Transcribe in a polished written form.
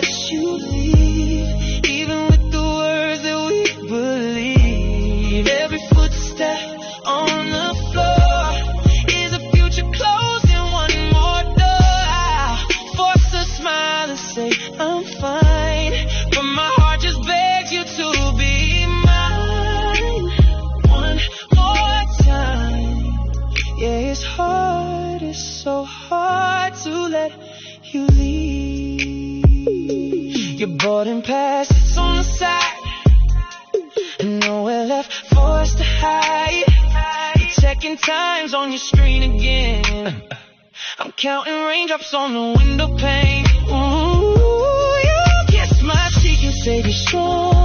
let you leave, even with the words that we believe. Every footstep on the floor is a future closing one more door. I'll force a smile and say I'm fine, but my heart just begs you to be mine one more time. Yeah, it's hard, it's so hard to let you leave. You're boarding pass, it's on the side, and nowhere left for us to hide. You're checking times on your screen again. I'm counting raindrops on the window pane. Ooh, you kiss my cheek and say you're strong.